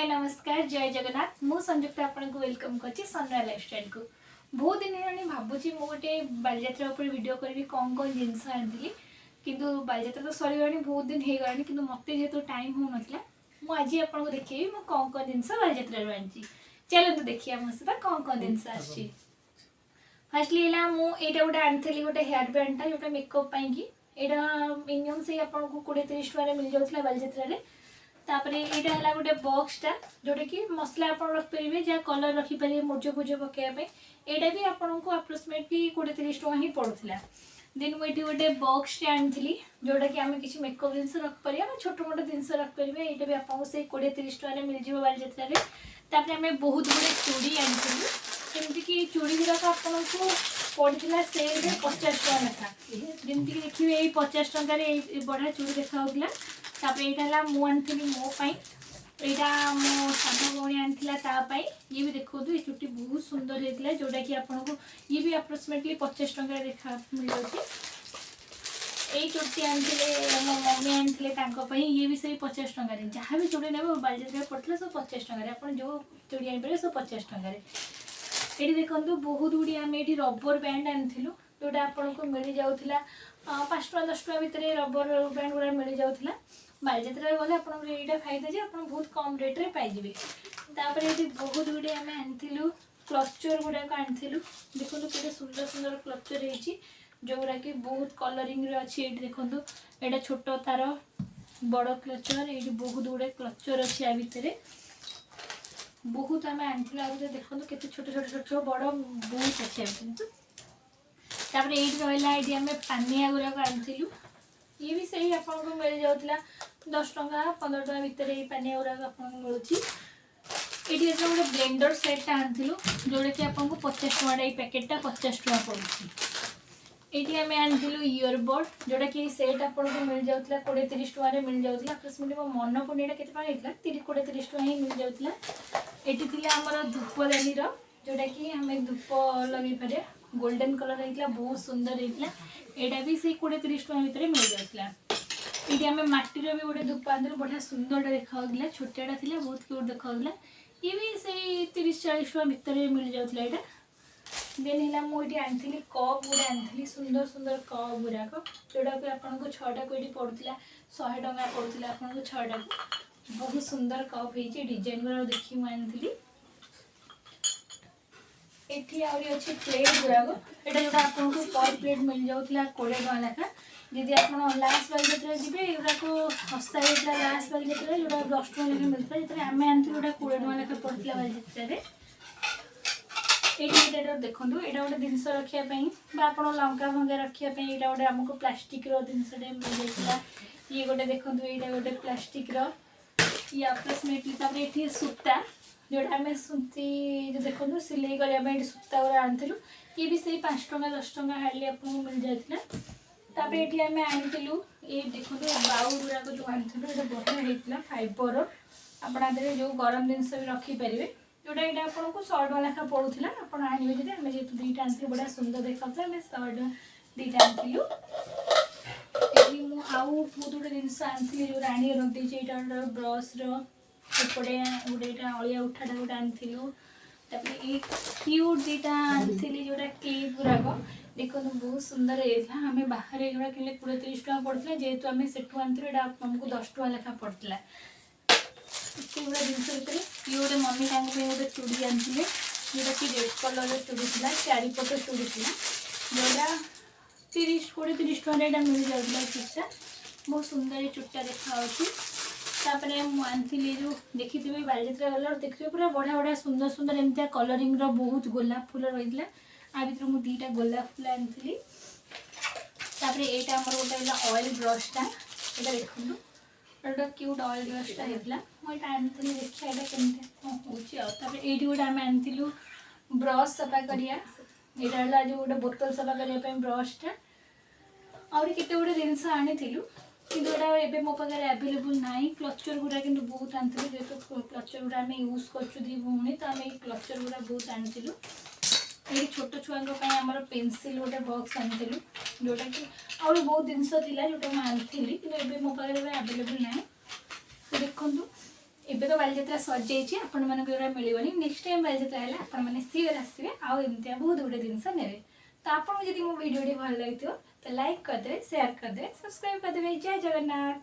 हाय नमस्कार जय जगन्नाथ मु संयुक्ता आपको वेलकम करछि सनराइज लाइफस्टाइल को। बहुत दिन हेलानी भाबुची मु गोटे बालजात्रा ऊपर वीडियो करबी कौन कौन जिनस आनिली किंतु बालजात्रा तो सरीगलानी बहुत दिन हे गलानी किंतु मते जेहेतु टाइम हो नथला मु आज आपको देखेबी मु कौन कौन जिनस बालजात्रा रो आनछि। चलନ୍ତୁ देखिया मो सदा कौन कौन जिनस आछि। फर्स्टली एला मु एटा गोटे आनथली गोटे हेयर बैंड टा जोटा मेकअप पई की एटा मिनिमम से आपको 20-30 टका मिल जाउथला बालजात्रा रे। तापर एटा हला गोटे बॉक्सटा जोटा कि मसला आप रखिपारे जहाँ कलर रखिपारे मुर्ज फुर्ज पकड़ापी एटा भी आपको अप्रोक्सीमेटली 20-30 टका ही पड़ूला। देन मुझे गोटे बॉक्सटे आनी जोटा कि आम किसी मेकअप जिन रखिपर छोट मोट जिन रखिपर यहाँ भी आपको से 20-30 टका मिल जाए बालजात्रा। तापर आम बहुत गुड़े चूड़ी आनी जमीक चूड़ी गुड़ाक आपको पड़ा सेल 50 टका लेखा जमीक देखिए ये 50 टकर बढ़िया चूड़ी देखा। तापर यहाँ मु आनी मोपाई यहाँ मो साधा भौणी आनी ये भी देखो ये चुट्टी बहुत सुंदर होता जोटा कि आपको ये भी अप्रोक्सीमेटली 50 टका देखा मिल जाए। यही चुट्टी आनी मो मम्मी आनी ये भी सही 50 टकर जहाँ भी चूड़ी ने बालजात्रा पड़ता सब 50 टकर आप जो चूड़ी आनीपर सब 50 टकर। ये देखो बहुत गुड़ी आम ये रबर बैंड आनी जोटा आपको मिल जाऊला 5-10 टका भितर रबर बैंड गुड़ा मिल जाऊला। बालजात्रा गले आपटा फायदा जे आप बहुत कम रेट्रे पाइबे। तापर ये बहुत गुड़े आम आनी क्लचर गुड़ाक आनी देखो के सुंदर सुंदर क्लचर हो जोगुरा कि बहुत कलरिंग अच्छी। ये देखो यहाँ छोट तार बड़ क्लचर ये बहुत गुड़े क्लचर अच्छी आ भितर बहुत आम आनी देखो के छोट छोट छोट छोट बड़ बहुत अच्छे। तापर ये रहा ये आम पानिया गुड़ाक आनी ये भी सही आपको मिल जाऊला 10 टका 15 टका भितर ये पानिया गुड़ाक आपको मिलूँ। ये गोटे ब्लेंडर सेटा आनी जोटा कि आपको 50 टका ये पैकेटा 50 टका पड़ू। ये आम आनी इयरबड जोटा कि सेट आपको मिल जाऊला 20-30 टका मिल जाऊला। अप्रोक्सीमेटली मो मन पड़े के 20-30 टका ही मिल जाऊला। ये आमर धूपदानी जोटा कि आम धूप लगे पारे गोल्डन कलर होता बहुत सुंदर होता यहाँ भी से 20-30 टका भितर मिल जाऊला। ये आम माटीर भी गोटे धूप आनी बढ़िया सुंदर देखा छोटा था बहुत क्यूट देखा ये भी से 30-40 टका भितर मिल जाऊला। यहाँ देन है मुझे आनी कप गुड़ा आनी सुंदर सुंदर कप गुड़ाक जोटा कि आपको 6टा को ये पड़ूला 100 टका पड़ूला आपको 6टा को बहुत सुंदर कप हो डिजाइन गुड़ा देखी मुझे ये अच्छे प्लेट गुड़ाक यहाँ जो आपको पर प्लेट मिल जाऊला 20 टका लेखा। जदि आप लास्ट बालजात्रा जी युवाक हस्ता होता लास्ट बालजात्रा जो 10 टका लेखा मिलता है आम आनी जो 20 टका लेखा पड़ता बालजात्रा। ये देखो यहाँ गोटे जिनस रखापी आप लंका भंगा रखापी यहाँ गोटे आमको प्लास्टिक जिनसटे मिल जाता। ये गोटे देखो यहाँ गोटे प्लास्टिक ये अप्रोक्सीमेटली ये सूता जोटा आम सुती जो देखो सिलाई करने सूता गुरा आनी ये भी सही 5 टका 10 टका हार्डली आपको मिल जाता। तापर ये आम आनी ये देखो बाउ गुड़ाक जो आनी ये बढ़िया होता फाइबर आप जो गरम जिनस भी रखिपारे जोटा यहाँ आपको 100 टका लेखा पड़ूला आप आने जब आम जेहतु 2टा आनी बढ़िया सुंदर देखा आम 100 टका 2टा आनी आउ बहुत गुटे जिनस आनी जो राणी रखी यहाँ ब्रश रपटे गोटे अलिया उठाटा गोटे आनी ये क्यूट 2टा आनी जोटा क्लिप गुड़ाक देखो बहुत सुंदर होता आम बाहर ये किले 20-30 टका पड़ता जेहेतु आम सेठू आनी आमको 10 टका लेखा पड़ता गुड़ा जिन भितर। ये गोटे मम्मी गोटे चूड़ी आनी जोटा कि रेड कलर चूड़ी थी चारिपट चूड़ी थी जोटा 20-30 टका यहाँ मिल जाऊला चुटा बहुत सुंदर चुटा देखा। तापर आनी जो देखी बालजात्रा गला देखिए पूरा बढ़िया बढ़िया सुंदर सुंदर एमती कलरिंग बहुत गोलाप फूल रही आ भर मुझे 2टा गोलाप फूल आनी। यहाँ गोटे ऑयल ब्रशटा यहाँ देखो गोटे क्यूट ऑयल ब्रशटा होता मुझे आनी देखिए यहाँ केमती कौन हो। ये गोटे आम आनी ब्रश सफा करिया यहाँ जो गोटे बोतल सफा करने ब्रशटा आहरी केते गुड़े जिनस आनी कि मो पाखे आवेलेबल ना क्लचर गुड़ा कि बहुत आनी जेहतु क्लचर गुड़ा आम यूज कर भौणी तो आम क्लचर गुड़ा बहुत आनी। ये छोट छुआ आमर पेनसिल गोटे बॉक्स आनी जोटा कि आहरी बहुत जिनस जोटा मुझे आनी कि मो पाखे आवेलेबल ना। देखो ଏବେ ତ ବାଲିଯାତ୍ରା ସରିଯାଇଛି ଆପଣମାନଙ୍କୁ ଏଗୁଡ଼ା ମିଳିବନି। ନେକ୍ସଟ ଟାଇମ୍ ବାଲିଯାତ୍ରା ହେଲେ ଆପଣମାନେ ସିଓର ଆସିବେ ଆଉ ଏମିତିଆ ବହୁତ ଗୁଡ଼ିଏ ଜିନିଷ ନେବେ। ତ ଆପଣଙ୍କୁ ଯଦି ମୋ ଭିଡ଼ିଓଟି ଭଲ ଲାଗିଥିବ ତ ଲାଇକ୍ କରିଦେବେ, ସେୟାର କରିଦେବେ, ସବସ୍କ୍ରାଇବ୍ କରିଦେବେ। ଜୟ ଜଗନ୍ନାଥ।